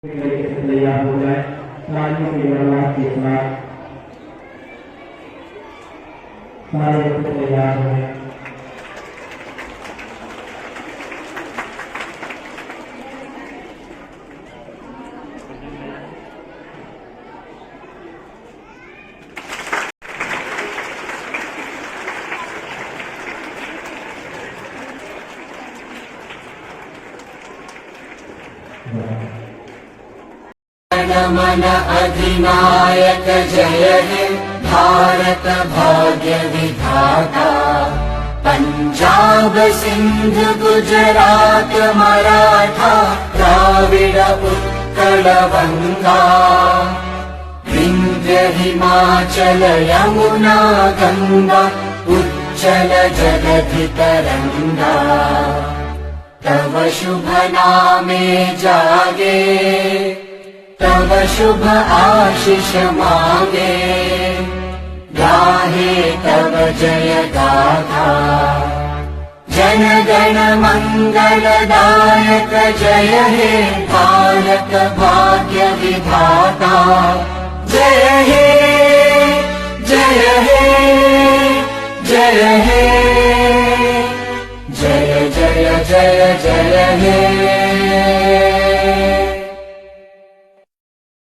तैयार हो जाए। तालियों की आवाज के साथ सारे बच्चे तैयार हो जाए। मन अधिनायक जय हे भारत भाग्य विधाता। पंजाब सिंध गुजरात मराठा द्राविड उत्कल बंगा। विंध्य हिमाचल यमुना गंगा उज्जल जगधि तरंगा। तव शुभ नामे जागे तव शुभ आशीष मांगे। गाहे तव जय गाथा जन गण मंगलदायक जय हे भारत भाग्य विधाता। जय हे जय हे जय हे जय जय जय जय हे।